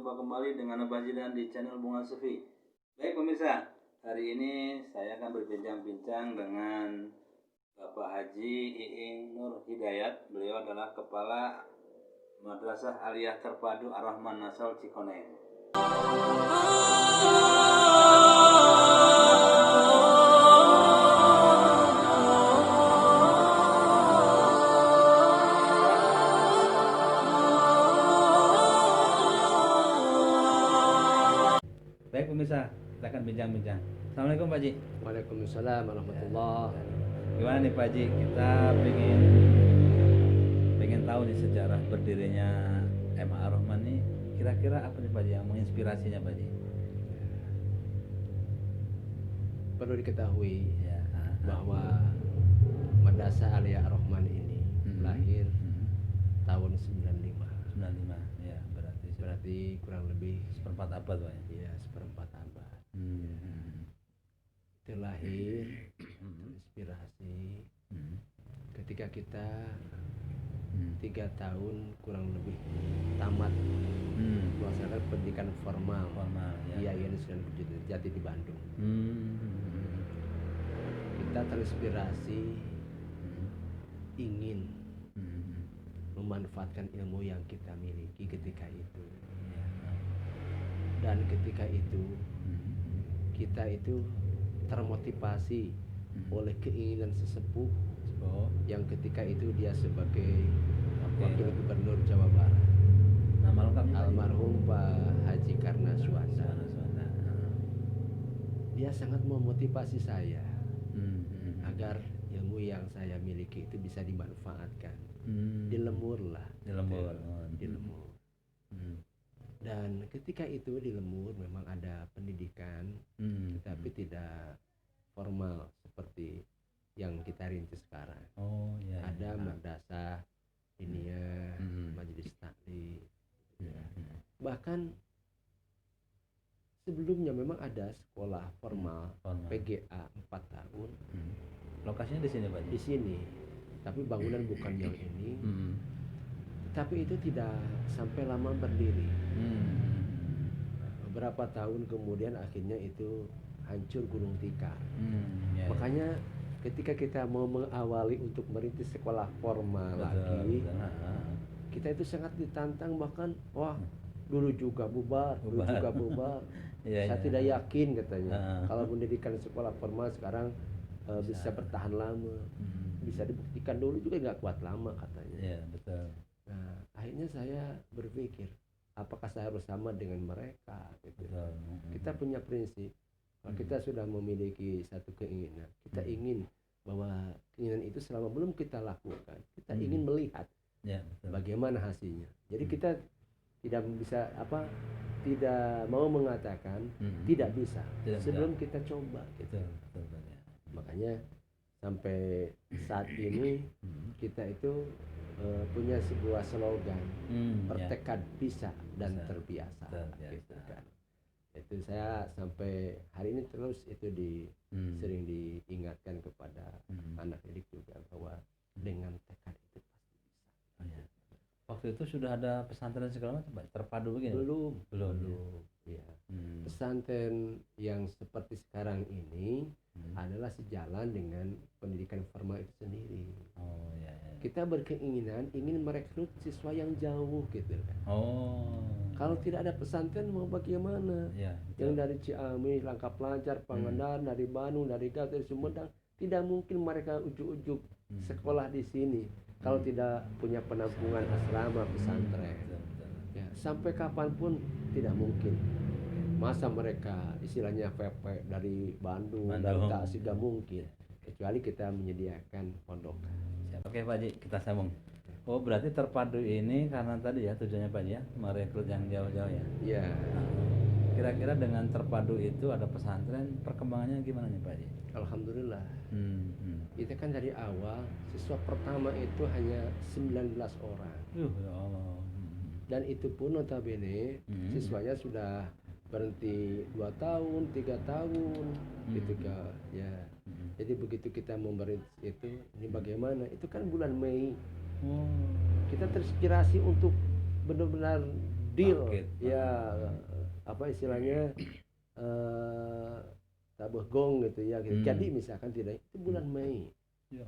Berjumpa kembali dengan Abah Jidan di channel Bunga Sufi. Baik pemirsa, hari ini saya akan berbincang-bincang dengan Bapak Haji Iing Nur Hidayat. Beliau adalah Kepala Madrasah Aliyah Terpadu Ar-Rahman Nasol Cikoneng. Baik pemirsa, kita akan bincang-bincang. Assalamualaikum Pak Ji. Waalaikumsalam warahmatullah. Gimana nih Pak Ji? Kita pengen tahu nih sejarah berdirinya MA Ar-Rahman nih. Kira-kira apa nih Pak Ji yang menginspirasinya Pak Ji? Perlu diketahui Ya. bahwa Madrasah Aliyah Ar-Rahman ini lahir tahun 95. 95. Ya, Berarti kurang lebih seperempat abad Pak ya. ya seperempat abad. Itu lahir terinspirasi ketika kita 3 tahun kurang lebih tamat melaksanakan pendidikan formal ya. di IAIN Sunan Jati di Bandung. Kita terinspirasi ingin memanfaatkan ilmu yang kita miliki ketika itu, dan ketika itu kita itu termotivasi oleh keinginan sesepuh yang ketika itu dia sebagai Wakil Gubernur Jawa Barat, Nama lengkap almarhum Pak Haji Karna Suwanda. Dia sangat memotivasi saya agar ilmu yang saya miliki itu bisa dimanfaatkan. Dilemur. Dan ketika itu di Lemur memang ada pendidikan, tetapi tidak formal seperti yang kita rintis sekarang. Ada madrasah diniyah, majelis taklim. Bahkan sebelumnya memang ada sekolah formal. PGA 4 tahun. Lokasinya di sini Pak Ji? Di sini, tapi bangunan bukan yang ini. Tapi itu tidak sampai lama berdiri. Beberapa tahun kemudian akhirnya itu hancur gulung tikar. Makanya ketika kita mau mengawali untuk merintis sekolah formal lagi, kita itu sangat ditantang, bahkan dulu juga bubar. Saya tidak yakin katanya kalau pendidikan sekolah formal sekarang bisa bertahan lama. Bisa dibuktikan dulu juga nggak kuat lama katanya. Iya, betul. Nah, akhirnya saya berpikir, apakah saya harus sama dengan mereka? Gitu. Kita punya prinsip, kalau kita sudah memiliki satu keinginan, kita ingin bahwa keinginan itu selama belum kita lakukan, kita ingin melihat bagaimana hasilnya. Jadi kita tidak bisa tidak mau mengatakan tidak bisa sebelum kita coba. Gitu. Makanya sampai saat ini kita itu punya sebuah slogan, bertekad bisa dan terbiasa. Gitu kan. Itu saya sampai hari ini terus itu sering diingatkan kepada anak didik juga bahwa dengan tekad itu pasti bisa. Waktu itu sudah ada pesantren segala macam terpadu begini? Belum. Ya. Pesantren yang seperti sekarang ini adalah sejalan dengan pendidikan formal itu sendiri. Kita berkeinginan ingin merekrut siswa yang jauh gitu kan. Kalau tidak ada pesantren mau bagaimana? Yang dari Ciamis, Langkah Pelajar, Pangandaran, dari Bandung, dari Garut, dari Sumedang, tidak mungkin mereka ujuk-ujuk sekolah di sini kalau tidak punya penampungan asrama pesantren. Ya, sampai kapanpun tidak mungkin. Masa mereka istilahnya PP dari Bandung. Dari Tasik, tidak mungkin, kecuali kita menyediakan pondokan. Oke Pak Ji, kita sambung. Berarti terpadu ini karena tadi ya tujuannya Pak Ji ya, merekrut yang jauh-jauh ya? Iya. Kira-kira dengan terpadu itu ada pesantren, perkembangannya gimana nih Pak Ji? Alhamdulillah. Kita kan dari awal siswa pertama itu hanya 19 orang. Ya Allah. Dan itu pun notabene siswanya sudah berhenti 2 tahun, 3 tahun gitu kan ya. Jadi begitu kita memberi itu, ini bagaimana? Itu kan bulan Mei. Kita terinspirasi untuk benar-benar deal Paket. ya, apa istilahnya, tabah gong gitu ya gitu. Jadi misalkan tidak, itu bulan Mei, Ya.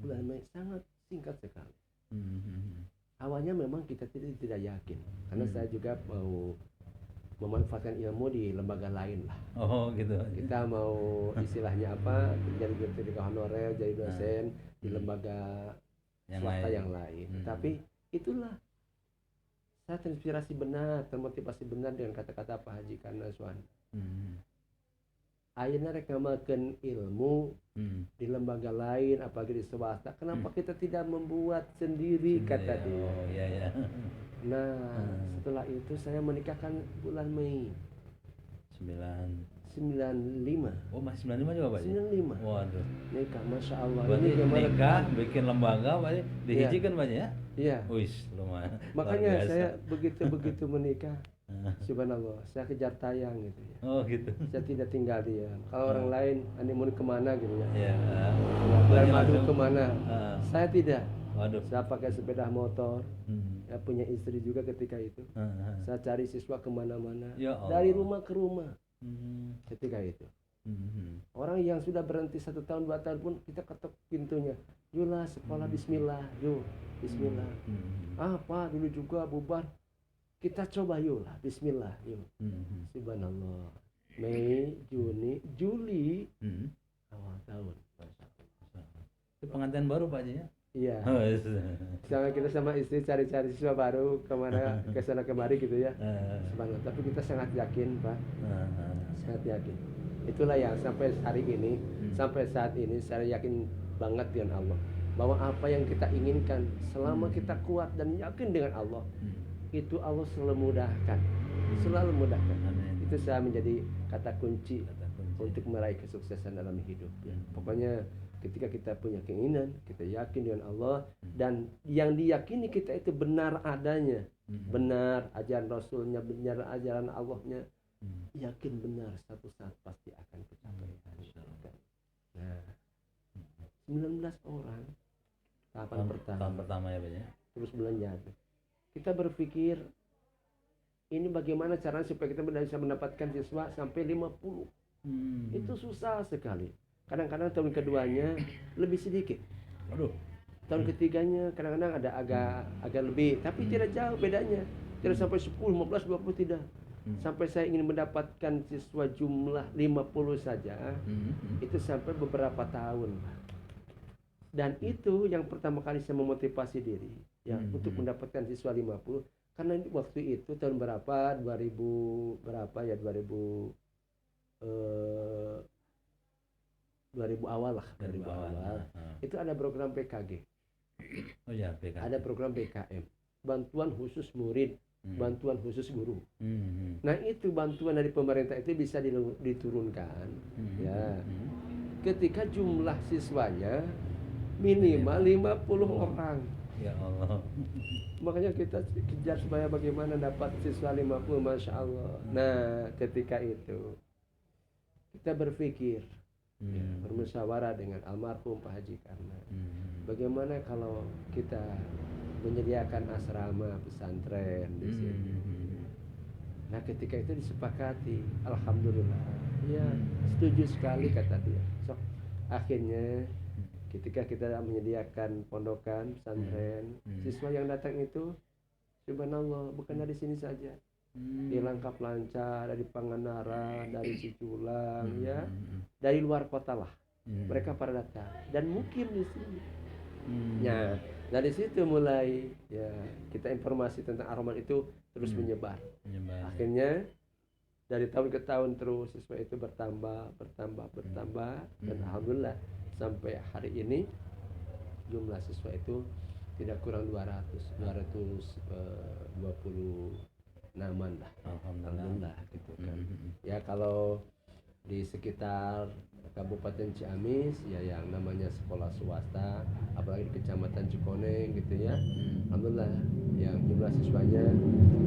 bulan Mei sangat singkat sekali. Hmm. Awalnya memang kita tidak yakin karena saya juga mau memanfaatkan ilmu di lembaga lain lah. Oh gitu. Kita mau istilahnya apa, jadi sertifikat honorer, jadi dosen di lembaga Yang swasta lain. yang lain. Tapi itulah saya terinspirasi benar, termotivasi benar dengan kata-kata Pak Haji Karna Suwana. Ayeuna rek ngamakeun ilmu di lembaga lain, apalagi di swasta. Kenapa kita tidak membuat sendiri, kata dia. Oh iya ya. Nah, setelah itu saya menikahkan bulan Mei 95. Oh masih 95 juga Pak? 95. Waduh. Nikah, masya Allah. Berarti Ini gimana? nikah, bikin lembaga Pak, dihijikan Pak ya? Iya. Wis, lumayan. Makanya Luar biasa. saya begitu menikah, subhanallah, saya kejar tayang gitu ya. Oh gitu. Saya tidak tinggal diam. Kalau orang lain honeymoon kemana gitu ya, Ya. bulan madu langsung. kemana, saya tidak. Waduh. Saya pakai sepeda motor, ya punya istri juga ketika itu. Saya cari siswa kemana-mana, Ya Allah. dari rumah ke rumah ketika itu. Orang yang sudah berhenti 1 tahun 2 tahun pun kita ketok pintunya, yulah sekolah bismillah, yuk bismillah. Apa dulu juga bubar, kita coba yuk lah bismillah yuk. Subhanallah, Mei, Juni, Juli, awal tahun. Itu pengantin baru Pak ya? Iya. Oh, Sama kita sama istri cari-cari siswa baru kemana, ke sana kemari gitu ya. Subhanallah. Tapi kita sangat yakin Pak, sangat yakin. Itulah yang sampai hari ini, sampai saat ini saya yakin banget dengan Allah, bahwa apa yang kita inginkan selama kita kuat dan yakin dengan Allah, itu Allah selalu mudahkan, selalu mudahkan. Itu saya menjadi kata kunci untuk meraih kesuksesan dalam hidup ya. Pokoknya ketika kita punya keinginan, kita yakin dengan Allah, dan yang diyakini kita itu benar adanya, benar ajaran Rasulnya, benar ajaran Allahnya, yakin benar satu saat pasti akan tercapai. Nah, 19 orang tahun pertama ya Pak ya. terus belanja. Kita berpikir ini bagaimana caranya supaya kita bisa mendapatkan siswa sampai 50. Itu susah sekali. Kadang-kadang tahun keduanya lebih sedikit. Aduh. Tahun ketiganya kadang-kadang ada agak lebih, tapi tidak jauh bedanya. Tidak sampai 10, 15, 20 tidak. Sampai saya ingin mendapatkan siswa jumlah 50 saja, itu sampai beberapa tahun. Dan itu yang pertama kali saya memotivasi diri ya, untuk mendapatkan siswa 50. Karena waktu itu tahun berapa, 2000 berapa ya, 2000 awal lah, 2000 awal. Itu ada program PKG. Oh ya, PKG. Ada program BKM, bantuan khusus murid, bantuan khusus guru. Nah, itu bantuan dari pemerintah itu bisa diturunkan ya. Ketika jumlah siswanya minimal 50 orang. Ya Allah. Makanya kita kejar supaya bagaimana dapat siswa 50, masya Allah. Nah, ketika itu kita berpikir, bermusyawarah dengan almarhum Pak Haji Karna, bagaimana kalau kita menyediakan asrama pesantren di sini. Nah, ketika itu disepakati, alhamdulillah, ya setuju sekali kata dia. So, akhirnya ketika kita menyediakan pondokan pesantren, siswa yang datang itu subhanallah bukan dari sini saja, di Langkap Lancar, dari Pangandaran, dari Ciculang, ya, dari luar kota lah, mereka pada datang dan mukim di sini. Ya, dari situ mulai ya kita informasi tentang Ar-Rahman itu terus menyebar. Akhirnya dari tahun ke tahun terus siswa itu bertambah dan alhamdulillah sampai hari ini jumlah siswa itu tidak kurang 226-an lah. Alhamdulillah gitu kan. Ya, kalau di sekitar Kabupaten Ciamis ya yang namanya sekolah swasta, apalagi di Kecamatan Cikoneng gitu ya, alhamdulillah yang jumlah siswanya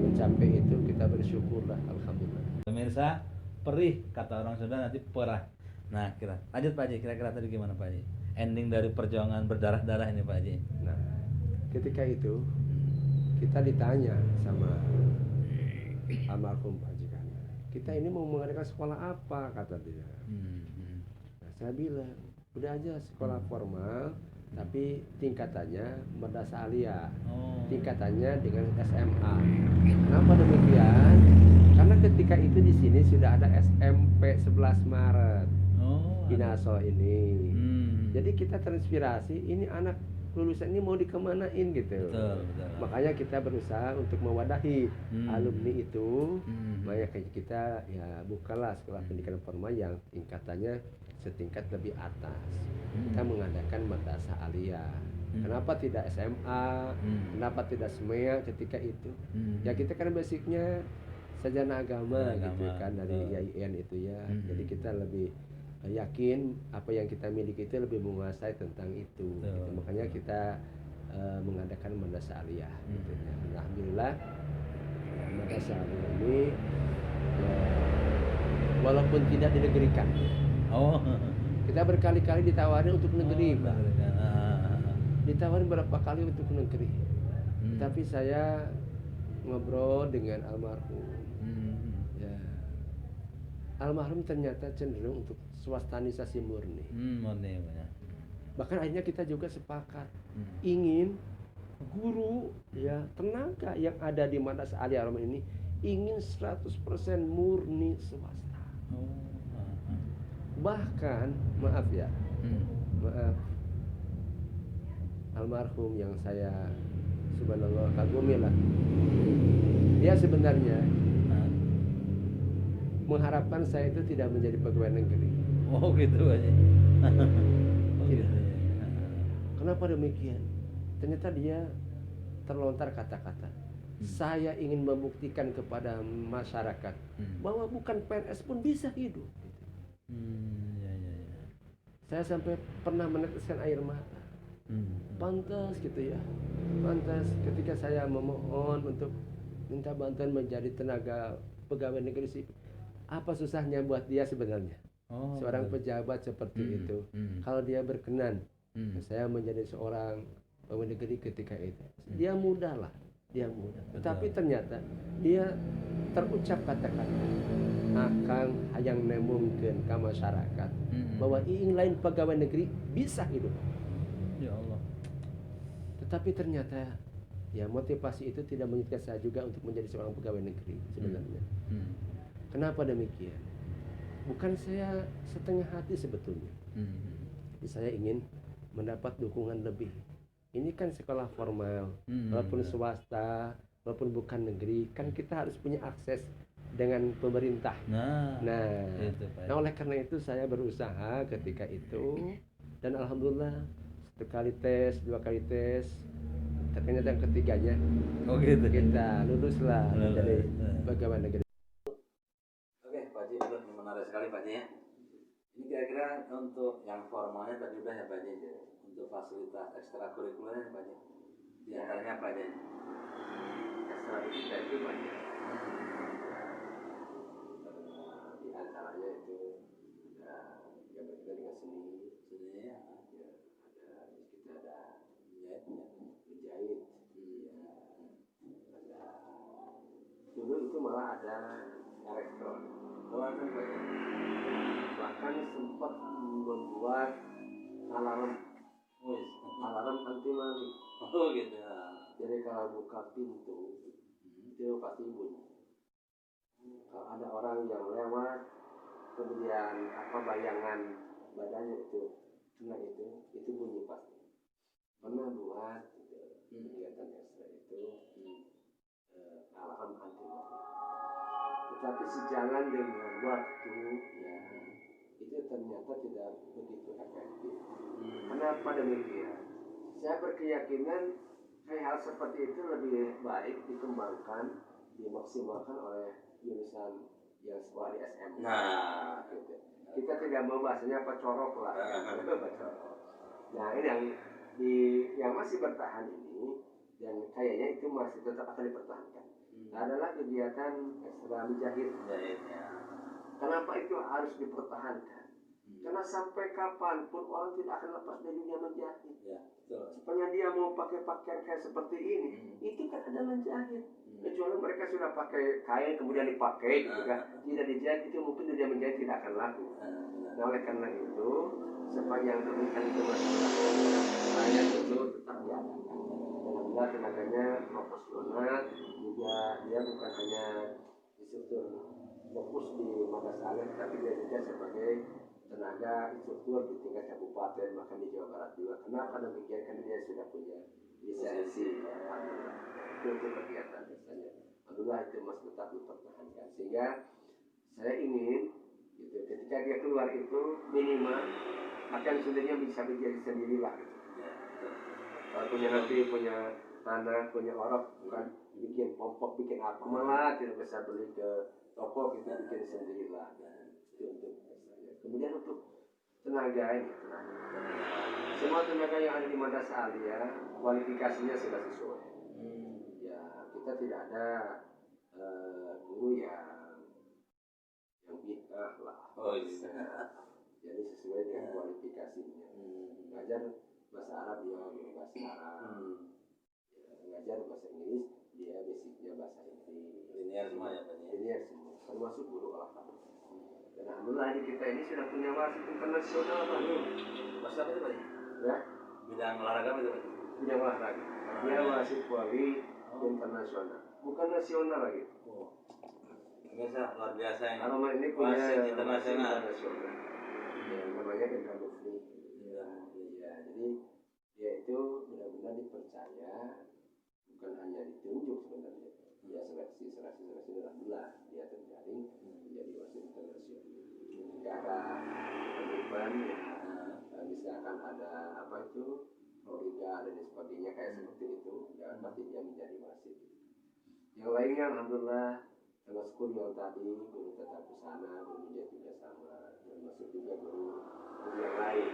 mencapai itu, kita bersyukurlah, alhamdulillah. Pemirsa, perih kata orang Sunda, nanti perah. Nah, lanjut Pak Haji, kira-kira tadi gimana Pak Haji? Ending dari perjuangan berdarah-darah ini Pak Haji. Nah, ketika itu kita ditanya sama almarhum majikan, kita ini mau mengadakan sekolah apa, kata dia. Nah, saya bilang udah aja sekolah formal tapi tingkatannya madrasah aliyah, tingkatannya dengan SMA. Kenapa demikian? Karena ketika itu di sini sudah ada SMP 11 Maret Inaso ini. Jadi kita terinspirasi, ini anak lulusan ini mau dikemanain gitu. Betul. Makanya kita berusaha untuk mewadahi alumni itu. Makanya kita ya bukalah sekolah pendidikan formal yang tingkatannya setingkat lebih atas. Kita mengadakan madrasah aliyah. Kenapa tidak SMA? Kenapa tidak SMEA ketika itu? Ya kita kan basicnya sarjana agama gitu kan dari IAIN itu ya. Jadi kita lebih yakin apa yang kita miliki itu lebih menguasai tentang itu. Gitu. Makanya kita mengadakan madrasah aliyah. Gitu. Alhamdulillah madrasah aliyah ini walaupun tidak dinegerikan. Kita berkali-kali ditawarin untuk negeri, Pak. Ditawarin berapa kali untuk negeri. Tapi saya ngobrol dengan almarhum. Ya. Almarhum ternyata cenderung untuk swastanisasi murni. Bahkan akhirnya kita juga sepakat ingin guru ya tenaga yang ada di madrasah aliyah ini ingin 100% murni swasta. Bahkan maaf almarhum yang saya subhanallah kagumi lah, dia sebenarnya mengharapkan saya itu tidak menjadi pegawai negeri. Gitu aja. Tidak. Kenapa demikian? Ternyata dia terlontar kata-kata, saya ingin membuktikan kepada masyarakat bahwa bukan PNS pun bisa hidup. Saya sampai pernah meneteskan air mata. Pantas gitu ya, pantas ketika saya memohon untuk minta bantuan menjadi tenaga pegawai negeri sipil. Apa susahnya buat dia sebenarnya? Seorang pejabat seperti itu, kalau dia berkenan saya menjadi seorang pegawai negeri ketika itu, dia mudah lah, dia mudah. Tetapi ternyata dia terucap kata-kata akan hayang nemungkeun ka masyarakat bahwa iing lain pegawai negeri bisa hidup. Ya Allah. Tetapi ternyata ya motivasi itu tidak menyulitkan saya juga untuk menjadi seorang pegawai negeri sebenarnya. Kenapa demikian? Bukan saya setengah hati sebetulnya. Saya ingin mendapat dukungan lebih. Ini kan sekolah formal, walaupun swasta, walaupun bukan negeri, kan kita harus punya akses dengan pemerintah. Nah, oleh karena itu saya berusaha ketika itu, dan alhamdulillah satu kali tes, dua kali tes, ternyata yang ketiganya kita lulus lah menjadi pegawai negeri. Oke, Pak Haji, menarik sekali Pak Haji ya. Ini kira-kira untuk yang formalnya tadi udah ya Pak Haji, untuk fasilitas ekstrakurikulernya Pak Haji. Di antaranya apa aja? Ekstrakurikuler itu banyak. Di antaranya itu ada yang berkaitan dengan seni ya, ada kita ada menjahit, ada dulu itu malah ada elektron. Bahkan sempat membuat alarm anti maling. Gitu. Jadi kalau buka pintu itu pasti bunyi. Kalau ada orang yang lewat, kemudian bayangan badannya itu kena itu bunyi pasti. Pernah buat kegiatan ekstra itu alarm anti maling. Tetapi sejalan dengan waktu ya itu ternyata tidak begitu efektif. Kenapa demikian? Saya berkeyakinan hal seperti itu lebih baik dikembangkan, dimaksimalkan oleh jurusan yang sekolah di SM. Gitu. Kita tidak mau bahasanya pecorok lah. Nah ini yang masih bertahan ini dan kayaknya itu masih tetap akan dipertahankan. Adalah kegiatan ekstra menjahit. Kenapa itu harus dipertahankan? Karena sampai kapanpun orang tidak akan lepas dari dunia menjahit. Sepanjang dia mau pakai pakaian kayak seperti ini, itu kan ada menjahit. Kecuali mereka sudah pakai kain kemudian dipakai gitu kan, tidak dijahit, itu mungkin dunia menjahit tidak akan laku. Nah, oleh karena itu sepanjang demikian itu layak itu tetap diadakan. Alhamdulillah tenaganya profesional, juga dia bukan hanya instruktur fokus di Madas Alim, tapi dia juga sebagai tenaga instruktur di tingkat kabupaten, bahkan di Jawa Barat juga. Kenapa demikian? Karena dia sudah punya lisensi. Alhamdulillah. Itu untuk kegiatan biasanya. Alhamdulillah itu masih tetap dipertahankan. Sehingga saya ingin gitu, ketika dia keluar itu minimal akan sendirinya bisa berdiri sendirilah. Kalau punya nanti punya tanah, punya orok, bukan bikin popok, bikin apa, malah tidak bisa beli ke toko, kita bikin sendirilah. Itu untuk saya. Kemudian untuk tenaga ini, semua tenaga yang ada di Madas Alia kualifikasinya sudah sesuai. Ya, kita tidak ada guru yang bid'ah lah. Oh iya. Jadi sesuai dengan kualifikasinya. Ngajar bahasa Arab dia bahasa Arab. Ngajar bahasa Inggris dia basicnya bahasa Inggris. Linear semua ya Pak? Linear semua, termasuk guru olahraga. Dan alhamdulillah kita ini sudah punya wasit internasional Pak. Wasit apa itu Pak? Ya? Bidang olahraga apa itu Pak? Bidang olahraga. Dia wasit kuali internasional, bukan nasional lagi. Biasa, luar biasa ini. Kalau ini punya wasit internasional. Ya, namanya Indra Mufli. Ya, jadi dia itu benar-benar dipercaya, bukan hanya ditunjuk sebenarnya. Dia seleksi alhamdulillah dia terjaring menjadi wasit internasional. Jika ada perubahan ya, misalkan ada apa itu Florida dan sebagainya kayak seperti itu, ya pasti dia menjadi wasit. Yang lainnya alhamdulillah termasuk yang tadi guru tata busana, guru media juga sama, termasuk juga guru yang lain,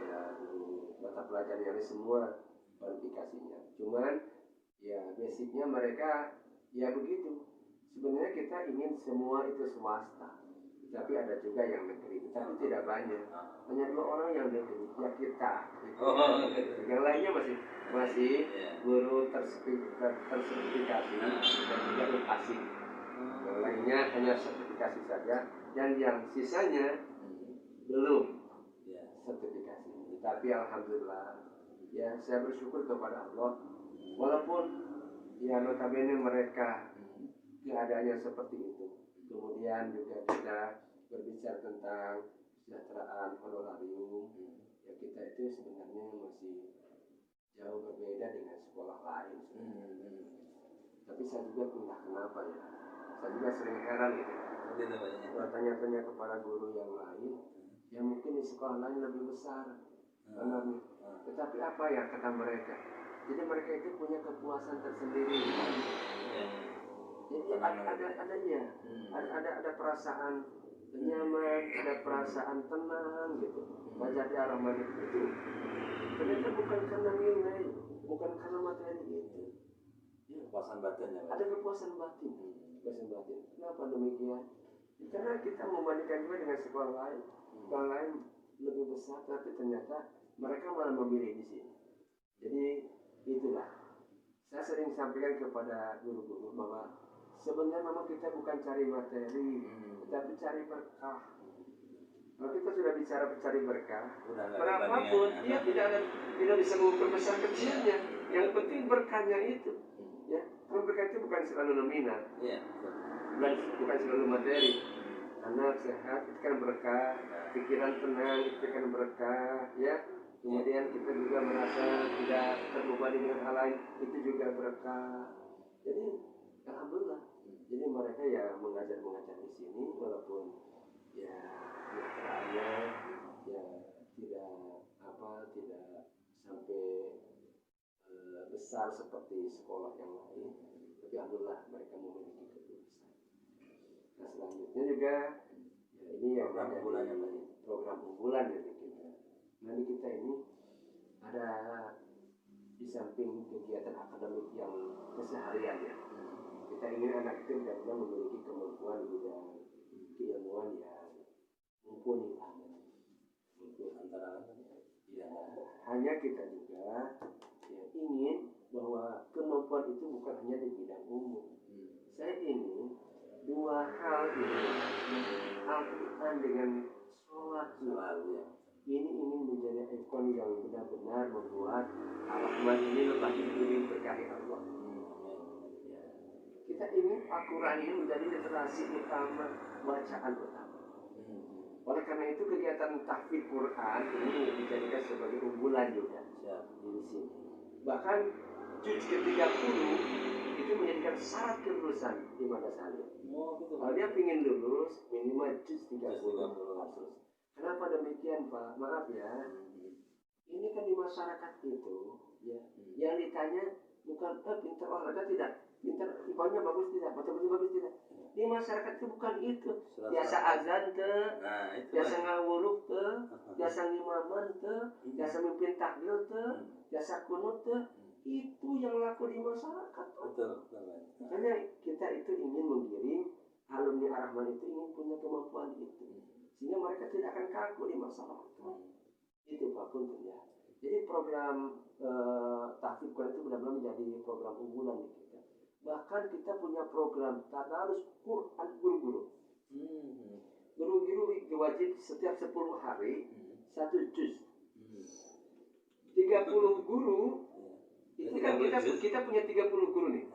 ya guru mata pelajaran yang semua kualifikasinya. Cuman ya basicnya mereka ya begitu. Sebenarnya kita ingin semua itu swasta, tapi ada juga yang negeri, tapi tidak banyak. Hanya 2 orang yang negeri, ya kita. Gitu. Yang lainnya masih guru tersertifikasi dan juga lokasi. Yang lainnya hanya sertifikasi saja, dan yang sisanya belum sertifikasi. Tapi alhamdulillah, ya saya bersyukur kepada Allah, walaupun ya notabene mereka keadaannya seperti itu. Kemudian juga kita berbicara tentang kesejahteraan honorarium, ya kita itu sebenarnya masih jauh berbeda dengan sekolah lain. Tapi saya juga entah kenapa ya, saya juga sering heran gitu. Kalau tanya-tanya kepada guru yang lain, yang mungkin di sekolah lain lebih besar honornya. Tetapi apa ya kata mereka? Jadi mereka itu punya kepuasan tersendiri. Jadi ada perasaan nyaman, ada perasaan tenang gitu. Baca di halaman itu. Ternyata bukan karena nilai, bukan karena materi itu. Kepuasan batin ya Pak? Ada kepuasan batin. Kenapa demikian? Karena kita membandingkan juga dengan sekolah lain. Sekolah lain lebih besar, tapi ternyata mereka malah memilih di sini. Jadi itulah. Saya sering sampaikan kepada guru-guru bahwa sebenarnya memang kita bukan cari materi, tapi cari berkah. Kalau kita sudah bicara cari berkah, berapapun dia tidak bisa mengukur besar kecilnya. Yang penting berkahnya itu. Ya, kalau berkah itu bukan selalu nominal, bukan selalu materi. Anak sehat itu kan berkah, pikiran tenang itu kan berkah, ya. Kemudian kita juga merasa tidak terbebani dengan hal lain, itu juga berkah. Jadi alhamdulillah. Jadi mereka ya mengajar di sini, walaupun ya keadaannya ya tidak sampai besar seperti sekolah yang lain, tapi alhamdulillah mereka memiliki keputusan. Nah selanjutnya juga ya ini yang program unggulan dari kita. Nah di kita ini ada di samping kegiatan akademik yang keseharian ya, kita ingin anak itu benar-benar memiliki kemampuan di bidang keilmuan yang mumpuni lah. Antara ya, hanya kita juga ya ingin bahwa kemampuan itu bukan hanya di bidang umum. Saya ingin dua hal ini, Al-Quran dengan sholat ya. Ini ingin menjadi ikon yang benar-benar membuat Ar-Rahman ini lebih diri berkahi Allah. Ya. Kita ingin Al-Quran ini menjadi literasi utama, bacaan utama. Oleh karena itu kegiatan tahfidz Quran ini dijadikan sebagai unggulan juga di sini. Bahkan juz ke-30 itu menjadikan syarat kelulusan di madrasah. Kalau dia ingin lulus minimal juz 30 harus. Kenapa demikian Pak? Maaf ya. Ini kan di masyarakat itu ya. Yang ditanya bukan pintar olahraga tidak, pintar IPA-nya bagus tidak, matematika bagus tidak. Di masyarakat itu bukan itu. Biasa azan biasa ngawuruk biasa ngimaman biasa mimpin tahlil biasa kunut itu yang laku di masyarakat. Betul. Makanya kita itu ingin menggiring alumni Ar-Rahman itu ingin punya kemampuan itu, sehingga mereka tidak akan kaku di masyarakat. Itu Pak Punten ya. Jadi program tahfidz Quran itu benar-benar menjadi program unggulan di kita. Bahkan kita punya program tadarus Quran guru-guru. Guru-guru wajib setiap 10 hari 1 juz. 30 guru itu kan kita punya 30 guru nih.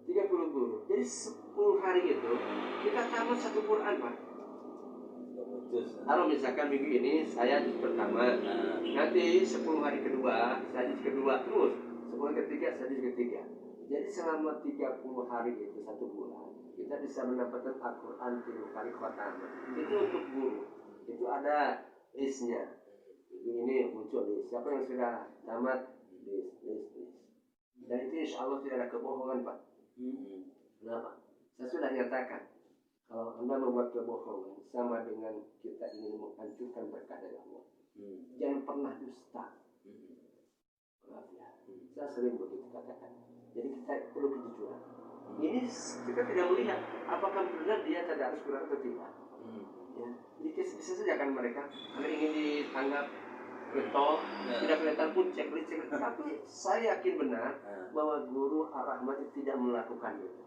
30 guru. Jadi 10 hari itu kita tamat 1 Quran, Pak. Kalau misalkan minggu ini saya juz pertama, nanti 10 hari kedua saya juz kedua, terus 10 hari ketiga saya juz ketiga. Jadi selama 30 hari itu 1 bulan kita bisa mendapatkan Al-Quran 3 kali khatam. Itu untuk guru. Itu ada listnya. Ini muncul list. Siapa yang sudah tamat list. Dan itu insya Allah tidak ada kebohongan Pak. Kenapa? Saya sudah nyatakan kalau Anda membuat kebohongan sama dengan kita ingin menghancurkan berkah dari Allah. Jangan pernah dusta. Maaf ya. Saya sering begitu katakan. Jadi kita perlu kejujuran. Ini kita tidak melihat apakah benar dia tadarus Quran atau tidak. Ya. Jadi bisa saja kan mereka karena ingin dianggap getol, tidak kelihatan pun checklist. Tapi saya yakin benar bahwa guru Ar-Rahman itu tidak melakukan itu.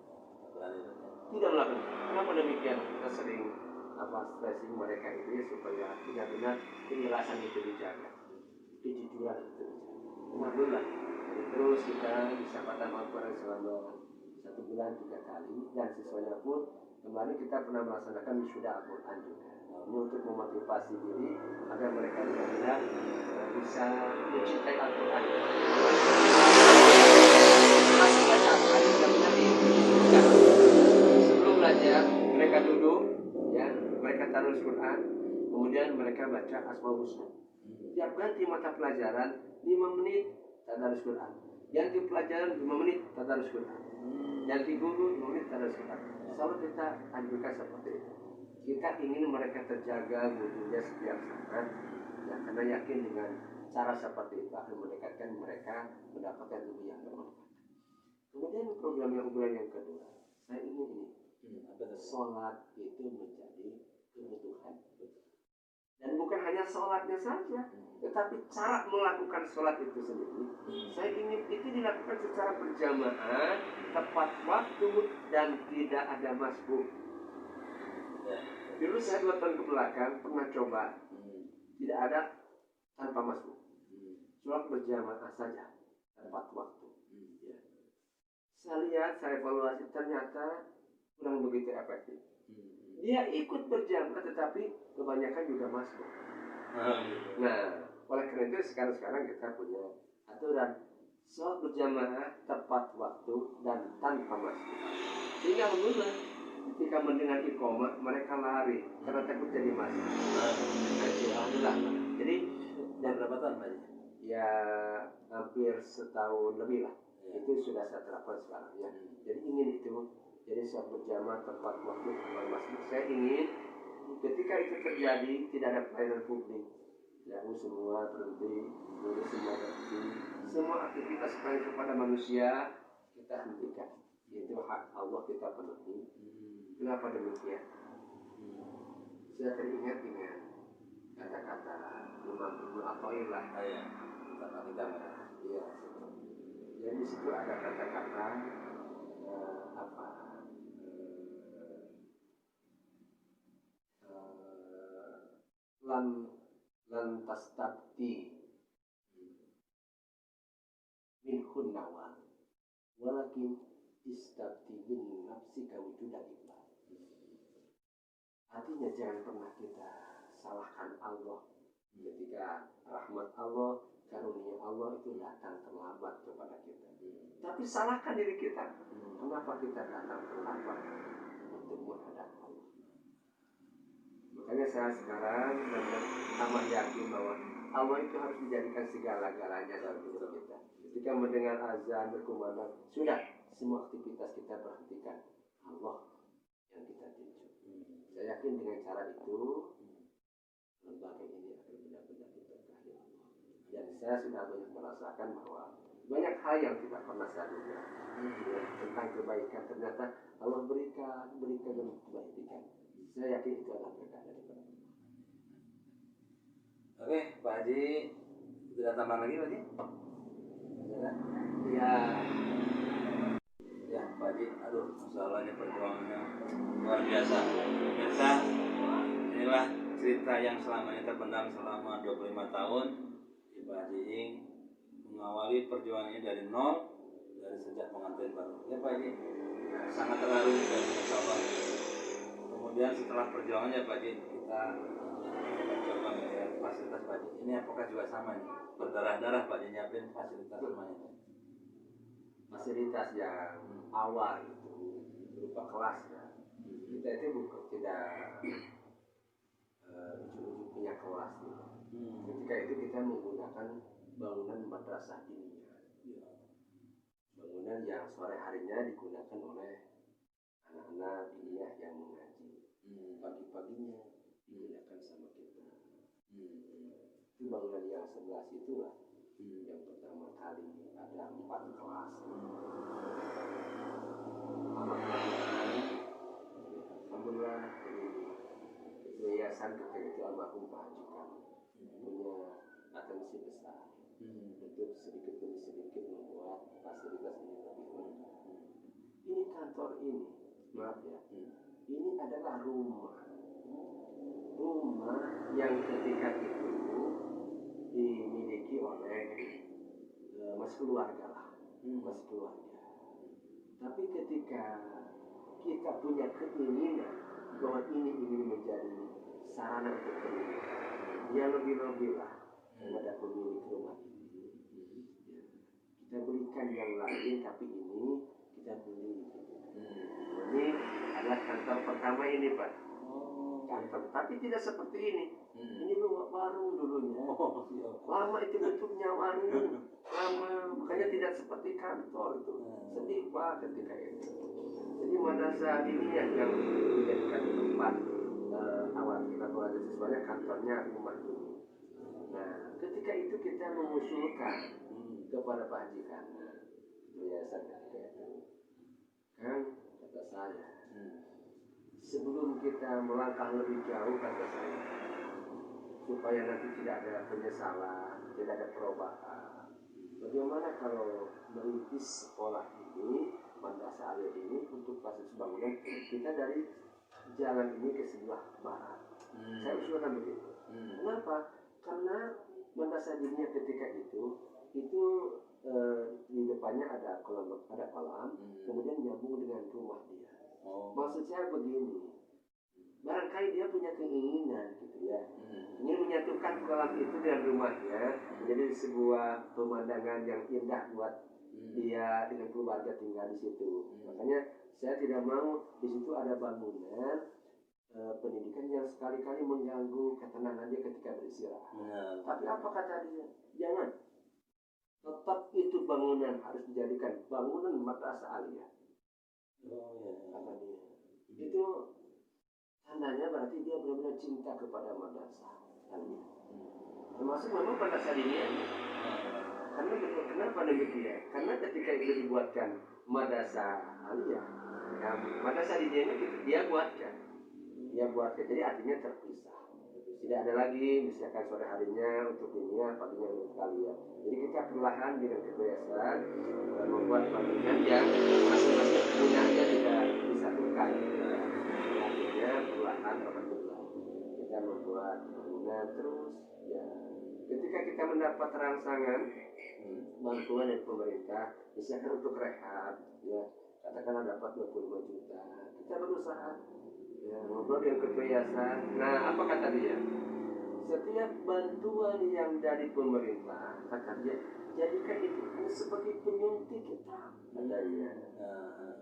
Tidak melakukan. Kenapa demikian? Kita sering stressing mereka ini supaya benar-benar kejelasan itu dijaga, kejujuran itu dijaga. Alhamdulillah. Terus kita bisa khatam Al-Quran selama 1 bulan 3 kali, dan siswanya pun kemarin kita pernah melaksanakan wisuda Al-Quran juga. Ini untuk memotivasi diri agar mereka benar-benar bisa mencintai Al-Quran. Sebelum belajar mereka duduk, ya, mereka taruh Quran, kemudian mereka baca Asmaul Husna. Tiap ganti mata pelajaran 5 menit tadarus Quran. Ganti pelajaran 5 menit tadarus Quran. Ganti guru 5 menit tadarus Quran. Selalu kita anjurkan seperti itu. Kita ingin mereka terjaga wudhunya setiap saat, ya, karena yakin dengan cara seperti itu akan mendekatkan mereka mendapatkan ilmu yang bermanfaat. Kemudian program yang unggulan yang kedua, saya ingin sholat itu menjadi kebutuhan. Dan bukan hanya sholatnya saja, tetapi cara melakukan sholat itu sendiri. Saya ingin itu dilakukan secara berjamaah, tepat waktu, dan tidak ada masbuk. Dulu saya 2 tahun ke belakang pernah coba, tidak ada tanpa masbuk. Sholat berjamaah saja, tepat waktu. Ya. Saya lihat, saya evaluasi, ternyata kurang begitu efektif. Dia ikut berjamaah, tetapi kebanyakan juga masbuk. Nah, oleh karena itu sekarang kita punya aturan sholat berjamaah tepat waktu dan tanpa masbuk. Sehingga alhamdulillah ketika mendengar iqamah mereka lari karena takut jadi masbuk. Alhamdulillah. Jadi dan berapa tahun Pak? Ya hampir setahun lebih lah. Itu sudah saya terapkan sekarang ya. Jadi ingin itu. Jadi sholat berjamaah tepat waktu tanpa masbuk. Saya ingin ketika itu terjadi tidak ada pelayanan publik. Ya, semua berhenti, semua berhenti, semua aktivitas baik kepada manusia kita hentikan. Itu hak Allah kita penuhi. Kenapa demikian? Saya teringat dengan kata-kata Imam Ibnu Athaillah. Iya. Jadi di situ ada kata-kata apa? Lan tastabti min hunnawa walakin istabti min nafsika wujudan ikhlas. Artinya jangan pernah kita salahkan Allah ketika rahmat Allah, karunia Allah itu datang terlambat kepada kita. Tapi salahkan diri kita. Kenapa kita datang terlambat untuk menghadap Allah? Makanya saya sekarang amat yakin bahwa Allah itu harus dijadikan segala-galanya dalam hidup kita. Ketika mendengar azan berkumandang, sudah semua aktivitas kita berhentikan. Allah yang kita tuju. Saya yakin dengan cara itu lembaga ini akan benar-benar diberkahi Allah. Dan saya sudah banyak merasakan bahwa banyak hal yang tidak pernah saya duga tentang kebaikan, ternyata Allah berikan dan kebaikan. Saya yakin itu adalah berkah daripada Allah. Oke, Pak Haji, sudah tambah lagi Pak Haji? Ya. Ya, Pak Haji, aduh, masalahnya perjuangannya luar biasa. Biasa, inilah cerita yang selamanya terpendam selama 25 tahun. Pak Haji Ing mengawali perjuangannya dari nol, dari sejak pengantin baru. Ya Pak Haji, sangat terharu dan Masya Allah. Kemudian setelah perjuangannya Pak Haji, kita coba melihat fasilitas Pak Haji. Ini apakah juga sama nih? Berdarah-darah Pak Haji nyiapin fasilitas semuanya. Fasilitas yang awal itu berupa kelas ya. Kita itu bukan tidak ujung-ujung punya kelas gitu. Ketika itu kita menggunakan bangunan madrasah diniyah. Bangunan yang sore harinya digunakan oleh anak-anak diniyah yang mengaji. Pagi-paginya digunakan sama kita. Itu bangunan yang sebelah situlah yang pertama kali ada 4 kelas. Alhamdulillah yayasan ketika itu almarhum Pak Haji kami punya atensi besar untuk sedikit demi sedikit membuat fasilitas ini lebih lengkap. Ini kantor ini, maaf ya, ini adalah rumah yang ketika itu dimiliki oleh mas keluarga lah, mas keluarga. Tapi ketika kita punya keinginan bahwa ini ingin menjadi sarana untuk pendidikan, dia lebih-lebih lah kepada pemilik rumah ini. Kita berikan yang lain, tapi ini kita beli. Ini adalah kantor pertama ini Pak. Kantor, tapi tidak seperti ini. Ini warung dulunya. Lama itu bentuknya warung. Lama, makanya tidak seperti kantor itu. Sedih Pak ketika itu. Jadi madrasah ini yang dijadikan tempat awal kita belajar sesuatu kantornya rumah ini. Nah, ketika itu kita mengusulkan kepada Pak Haji Kana, yayasan ketika itu, kan kata saya, sebelum kita melangkah lebih jauh kata saya, supaya nanti tidak ada penyesalan, tidak ada perubahan. Bagaimana kalau merintis sekolah ini, madrasah alia ini untuk fasilitas bangunan kita dari jalan ini ke sebelah barat. Saya usulkan begitu. Kenapa? Karena madrasah diniyah ketika itu di depannya ada kolam, kemudian nyambung dengan rumah dia. Maksud saya begini, barangkali dia punya keinginan gitu ya, ingin menyatukan kolam itu dengan rumahnya menjadi sebuah pemandangan yang indah buat dia dengan keluarga tinggal di situ. Makanya saya tidak mau di situ ada bangunan pendidikan yang sekali-kali mengganggu ketenangan dia ketika beristirahat. Tapi apa kata dia? Jangan. Tetap itu bangunan harus dijadikan bangunan madrasah aliyah. Kata dia. Itu tandanya berarti dia benar-benar cinta kepada madrasah aliyah. Termasuk memang madrasah diniyah. Kenapa demikian? Karena ketika itu dibuatkan madrasah aliyah, madrasah diniyahnya dia buatkan. Jadi artinya terpisah. Tidak ada lagi misalkan sore harinya untuk dunia, paginya untuk kalian. Jadi kita perlahan dengan kebiasaan membuat bangunan yang masing-masing punyanya tidak disatukan. Artinya perlahan alhamdulillah kita membuat bangunan terus ya. Ketika kita mendapat rangsangan bantuan dari pemerintah, misalkan untuk rehab, ya katakanlah dapat 25 juta, kita berusaha ya, ngobrol dengan kebiasaan. Nah, apa kata dia? Setiap bantuan yang dari pemerintah, kata dia, jadikan itu sebagai penyuntik kita, katanya.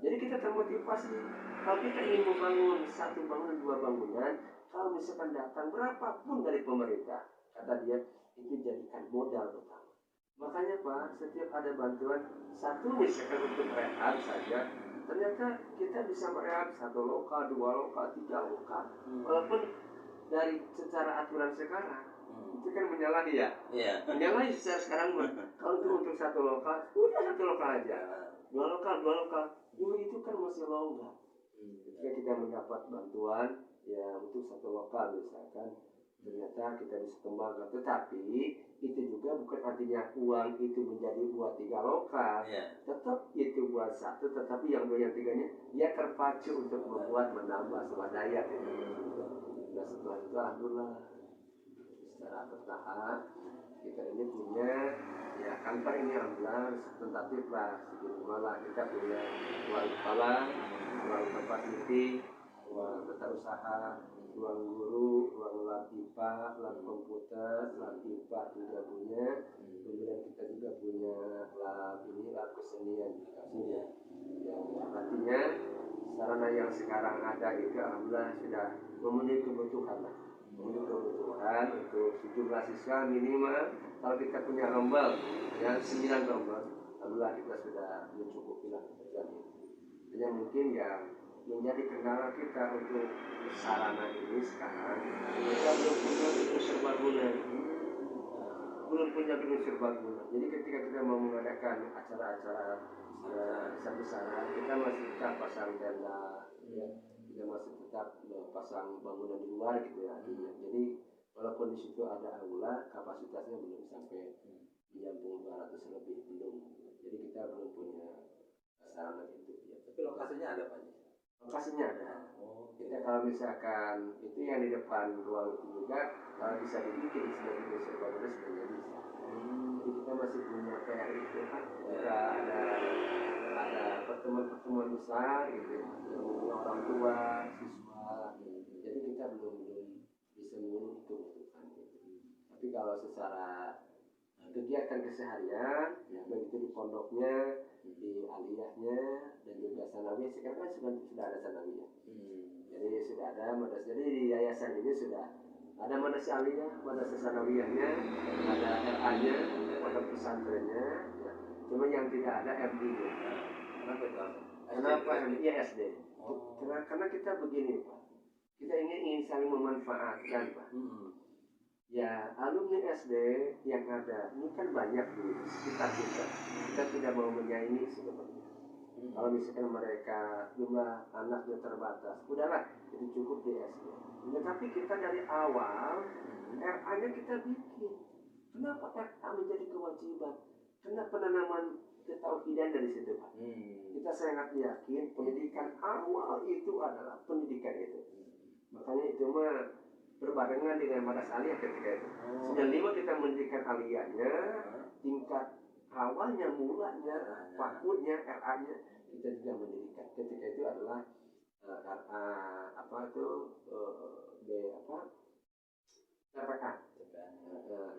Jadi kita termotivasi. Kalau kita ingin membangun satu bangunan, dua bangunan, kalau misalkan datang berapapun dari pemerintah, kata dia, itu jadikan modal utama. Makanya Pak, setiap ada bantuan satu misalkan untuk rehab saja, ternyata kita bisa merehab 1 lokal, 2 lokal, 3 lokal. Walaupun dari secara aturan sekarang itu kan menyalahi ya. Menyalahi secara sekarang kalau itu untuk 1 lokal, udah 1 lokal aja. 2 lokal. Dulu itu kan masih longgar. Ketika kita mendapat bantuan ya untuk 1 lokal misalkan, ternyata kita bisa kembangkan. Tetapi itu juga bukan artinya uang itu menjadi buat 3 lokal. Tetap itu buat 1, tetapi yang 2 yang 3-nya dia terpacu untuk membuat menambah swadaya. Nah setelah itu alhamdulillah secara bertahap kita ini punya ya kantor ini alhamdulillah tentatif lah segini malah kita punya ruang kepala, ruang tempat meeting, ruang tata usaha, ruang guru, ruang lab IPA, lab komputer, lab IPA juga punya. Kemudian kita juga punya lab kesenian ya. Yang artinya sarana yang sekarang ada itu alhamdulillah sudah memenuhi kebutuhan lah. Memenuhi kebutuhan untuk sejumlah siswa minimal. Kalau kita punya rombel yang 9 rombel, alhamdulillah kita sudah mencukupi lah. Hanya mungkin yang menjadi kendala kita untuk sarana ini sekarang, kita belum punya gedung serbaguna. Jadi ketika kita mau mengadakan acara-acara besar-besaran, kita masih tetap pasang tenda, ya. Kita masih tetap pasang bangunan di luar gitu ya. Jadi walaupun di situ ada aula, kapasitasnya belum sampai menyambung 200 lebih belum. Jadi kita belum punya sarana itu. Ya. Tapi lokasinya ada Pak? Lokasinya ada. Kita kalau misalkan itu yang di depan ruang itu juga, kalau bisa dibikin sebagai serbaguna sebenarnya bisa. Jadi kita masih punya PR itu kan. Kita ada pertemuan besar gitu, orang tua, siswa. Jadi kita belum bisa memenuhi kebutuhan gitu. Tapi kalau secara kegiatan keseharian, ya begitu di pondoknya, di aliyahnya, dan juga sanawiyah sekarang kan sudah ada sanawiyah. Jadi sudah ada madrasah. Jadi di yayasan ini sudah ada madrasah aliyah, madrasah sanawiyahnya, ada RA-nya, pondok pesantrennya. Ya. Cuma yang tidak ada MI-nya. Kenapa MI SD? Karena kita begini Pak. Kita ingin saling memanfaatkan Pak. Ya alumni SD yang ada ini kan banyak di sekitar kita. Kita tidak mau menyaingi sebenarnya. Kalau misalkan mereka jumlah anaknya terbatas, udahlah itu cukup di SD. Tetapi kita dari awal RA-nya kita bikin. Kenapa RA menjadi kewajiban? Karena penanaman ketauhidan dari situ Pak. Kita sangat yakin pendidikan awal itu adalah pendidikan itu. Makanya itu mah berbarengan dengan madrasah aliyah ketika itu. 95 kita mendirikan aliyahnya, tingkat awalnya, mulanya, fakudnya, RA-nya kita juga mendirikan. Ketika itu adalah TPA,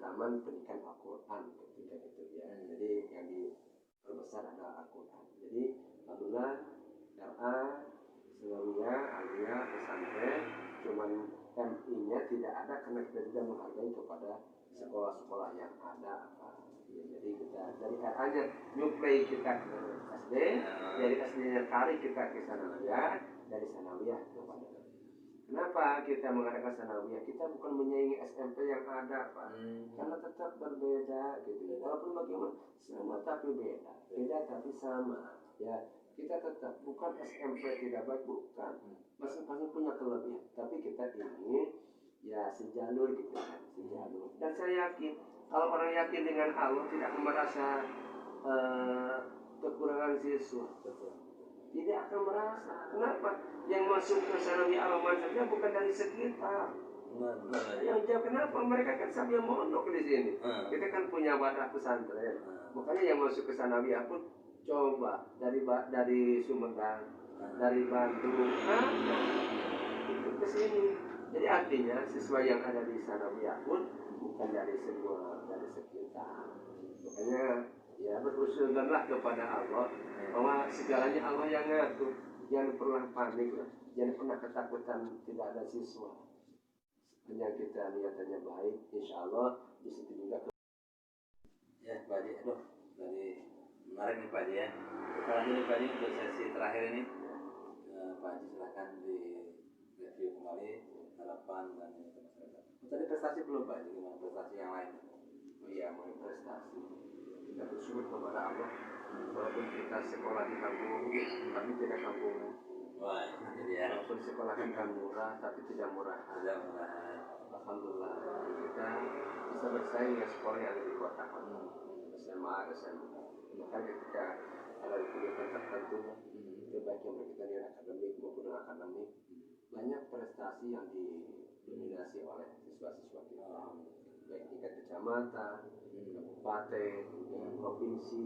Taman Pendidikan Al-Quran ketika itu ya. Jadi yang diperbesar adalah Al-Quran. Jadi alhamdulillah RA, Sanawiyah, aliyah, pesantren, cuman MI-nya tidak ada karena kita tidak menghargai kepada sekolah-sekolah yang ada. Ya, jadi kita dari RA-nya nyuplai kita ke SD, dari SD-nya tarik kita ke sanawiyah, dari sanawiyah kepada. Kenapa kita mengadakan sanawiyah? Kita bukan menyaingi SMP yang ada, Pak. Karena tetap berbeda gitu. Walaupun bagaimana sama tapi beda, beda tapi sama. Ya, kita tetap bukan SMP tidak baik, bukan. Masing-masing punya kelebihan, tapi kita ingin ya sejalur gitu kan, sejalur. Dan saya yakin kalau orang yakin dengan Allah tidak akan merasa kekurangan siswa, tidak akan merasa. Kenapa? Yang masuk ke sanawi alaman saja bukan dari sekitar. Yang jauh, kenapa? Mereka kan sambil mondok di sini. Kita kan punya wadah pesantren. Makanya yang masuk ke sanawiyah pun coba dari Sumedang, dari Bandung, itu ke sini. Jadi artinya siswa yang ada di sanawiyah pun bukan dari semua, dari sekitar. Makanya ya berusulkanlah kepada Allah bahwa segalanya Allah yang ngatur. Jangan pernah panik, jangan pernah ketakutan tidak ada siswa. Hanya kita niatannya baik, insya Allah di situ juga. Ya Pak Haji, aduh dari menarik nih Pak Haji ya. Kita lanjut nih Pak Haji untuk sesi terakhir ini. Pak Haji silakan di review kembali harapan dan masyarakat. Tadi prestasi belum Pak Haji, gimana prestasi yang lain? Oh iya, mau prestasi. Kita bersyukur kepada Allah. Walaupun kita sekolah di kampung, tapi tidak kampungan. Wah, jadi ya. Walaupun sekolah kita murah, tapi tidak murah. Tidak murah. Alhamdulillah kita bisa bersaing dengan sekolah yang ada di kota, SMA, SMA. Maka ketika ada kegiatan tertentu, baik yang berkaitan dengan akademik maupun akademik, banyak prestasi yang didominasi oleh siswa-siswa kita, baik tingkat kecamatan, kabupaten, provinsi.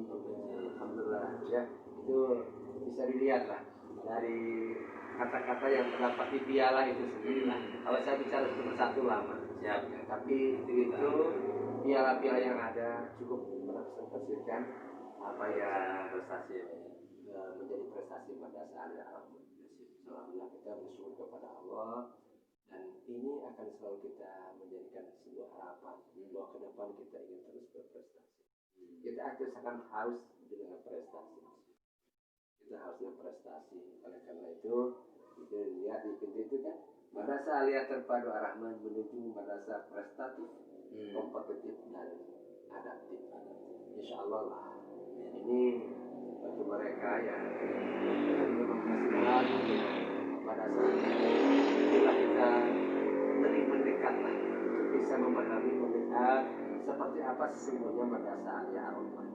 Alhamdulillah ya, itu bisa dilihat lah dari kata-kata yang terdapat di piala itu sendiri lah. Kalau saya bicara satu lama, siap. Ya, tapi itu piala-piala yang ada cukup merepresentasikan apa ya prestasi menjadi prestasi pada saat Alhamdulillah kita bersyukur kepada Allah, dan ini akan selalu kita menjadikan sebuah harapan bahwa ke depan kita ingin terus berprestasi. Kita akan haus dengan prestasi. Kita harusnya prestasi. Oleh karena itu kita lihat di pintu itu kan madrasah Aliyah Terpadu Ar-Rahman menuju madrasah prestatif, kompetitif dan adaptif. Insya Allah lah. Ini bagi mereka yang memang masih mahal pada saat itulah kita lebih mendekat lah untuk bisa memahami mendekat seperti apa sesungguhnya madrasah Aliyah Ar-Rahman.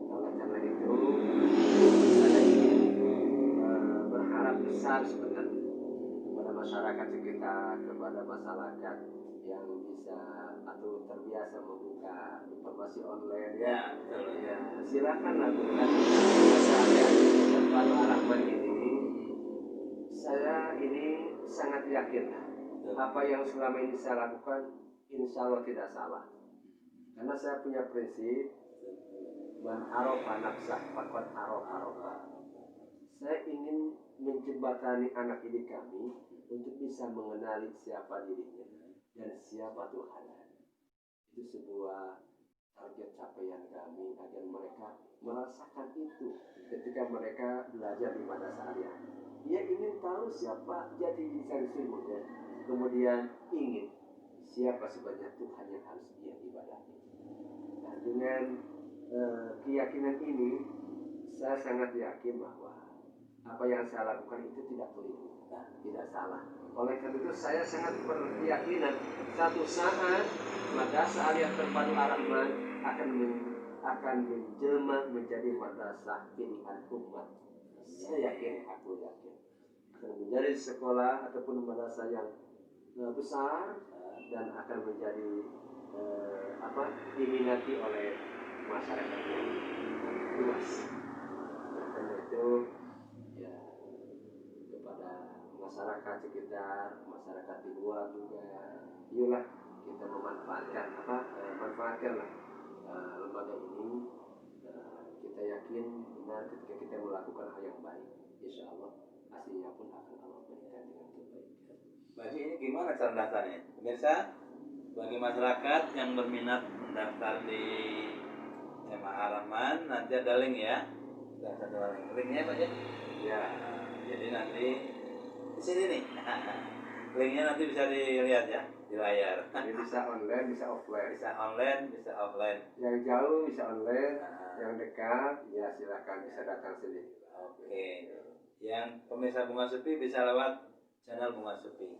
Oleh karena itu saya ingin berharap besar sebenarnya kepada masyarakat sekitar, kepada masyarakat yang bisa atau terbiasa membuka informasi online ya, ya silakan lakukan saya Terpadu Ar-Rahman ini. Saya ini sangat yakin apa yang selama ini saya lakukan insya Allah tidak salah, karena saya punya prinsip man arofa nafsah faqad arofa. Saya ingin menjembatani anak didik kami untuk bisa mengenali siapa dirinya dan siapa Tuhan. Itu sebuah target capaian kami agar mereka merasakan itu ketika mereka belajar di madrasah Aliyah. Dia ingin tahu siapa jati diri sesungguhnya, kemudian ingin siapa sebenarnya Tuhan yang harus dia ibadahi. Nah, dengan keyakinan ini saya sangat yakin bahwa apa yang saya lakukan itu tidak keliru, tidak salah. Oleh karena itu saya sangat berkeyakinan satu saat madrasah Aliyah Terpadu Ar-Rahman akan menjelma menjadi madrasah pilihan umat. Saya yakin, aku yakin akan menjadi sekolah ataupun madrasah yang besar dan akan menjadi diminati oleh masyarakat yang luas. Karena itu ya kepada masyarakat sekitar, masyarakat di luar juga, yuklah kita manfaatkanlah lembaga ini. Kita yakin benar ketika kita melakukan hal yang baik, insya Allah hasilnya pun akan Allah berikan dengan kebaikan. Bagi ini gimana cara daftarnya? Pemirsa, bagi masyarakat yang berminat mendaftar di SMA Ar-Rahman, nanti ada link ya. Ada linknya Pak ya? Ya, jadi nanti di sini nih. Linknya nanti bisa dilihat ya di layar. Jadi bisa online, bisa offline. Bisa online, bisa offline. Yang jauh bisa online, yang dekat ya silakan bisa datang sini. Oke. Yang pemirsa Bunga Supi bisa lewat channel Bunga Supi.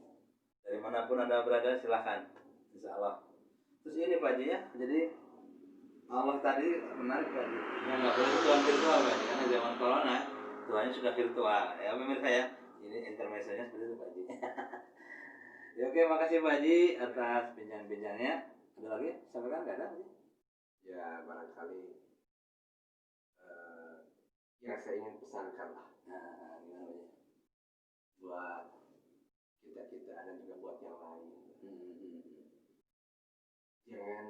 Dari manapun Anda berada silahkan, insya Allah. Terus ini Pak Haji ya, jadi Allah tadi menarik Pak Haji, yang nggak boleh Tuhan virtual Pak Haji, karena zaman corona Tuhannya sudah virtual. Ya pemirsa ya, ini intermezzonya seperti itu Pak Haji. Ya, oke, makasih Pak Haji atas bincang-bincangnya. Ada lagi? Sampaikan nggak ada? Pak Haji? Ya barangkali yang saya ingin pesankan lah Nah, gimana Pak Haji? buat kita dan juga buat yang lain. Jangan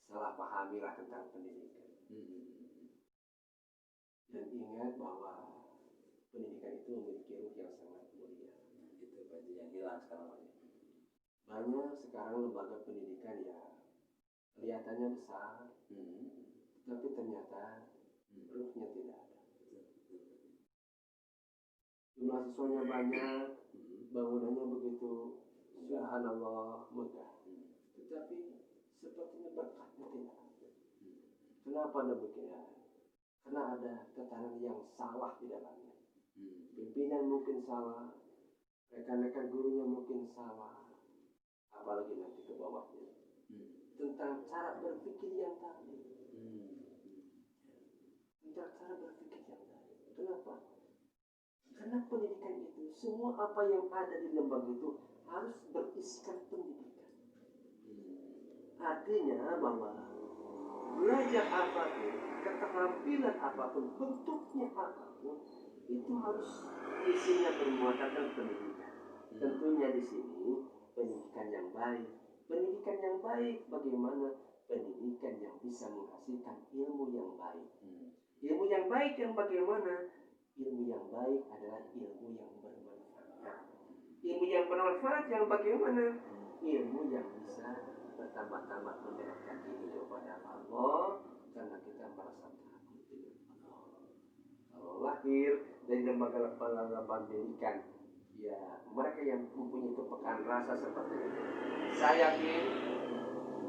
salah pahamilah tentang pendidikan. Dan ingat bahwa pendidikan itu memiliki ruh yang sangat mulia. Itu Pak Haji yang hilang sekarang Pak Haji. Banyak sekarang lembaga pendidikan ya kelihatannya besar, tapi ternyata ruhnya tidak ada. Jumlah siswanya banyak, bangunannya begitu subhanallah megah, tetapi sepertinya berkatnya tidak ada. Kenapa demikian? Karena ada tatanan yang salah di dalamnya. Pimpinan mungkin salah, rekan-rekan gurunya mungkin salah, apalagi nanti ke bawahnya. Tentang cara berpikir yang tadi. Tentang cara berpikir yang tadi. Kenapa? Karena pendidikan itu, semua apa yang ada di lembaga itu harus berisikan pendidikan. Artinya bahwa belajar apapun, keterampilan apapun, bentuknya apapun, itu harus isinya bermuatan pendidikan. Tentunya di sini pendidikan yang baik. Pendidikan yang baik bagaimana? Pendidikan yang bisa menghasilkan ilmu yang baik. Ilmu yang baik yang bagaimana? Ilmu yang baik adalah ilmu yang bermanfaat. Ilmu yang bermanfaat yang bagaimana? Ilmu yang bisa bertambah-tambah mendekatkan diri kepada Allah karena kita merasa takut dengan Allah. Kalau lahir dari lembaga pendidikan, ya mereka yang mempunyai kepekaan rasa seperti itu, saya yakin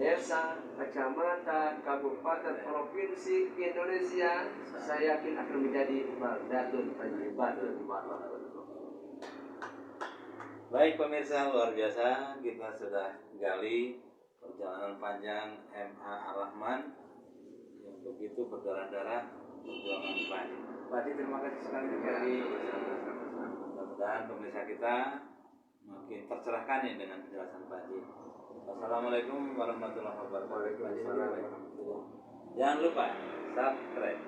desa, kecamatan, kabupaten, provinsi Indonesia, saya yakin akan menjadi baldatun thayyibatun wa rahmatullah. Baik pemirsa, luar biasa kita sudah gali perjalanan panjang MA Ar-Rahman yang begitu berdarah-darah perjuangan Pak Haji. Pak Haji, terima kasih sekali lagi. Mudah-mudahan pemirsa kita makin tercerahkan ya dengan penjelasan Pak Haji. Wassalamualaikum warahmatullahi wabarakatuh. Waalaikumsalam warahmatullahi wabarakatuh. Jangan lupa subscribe.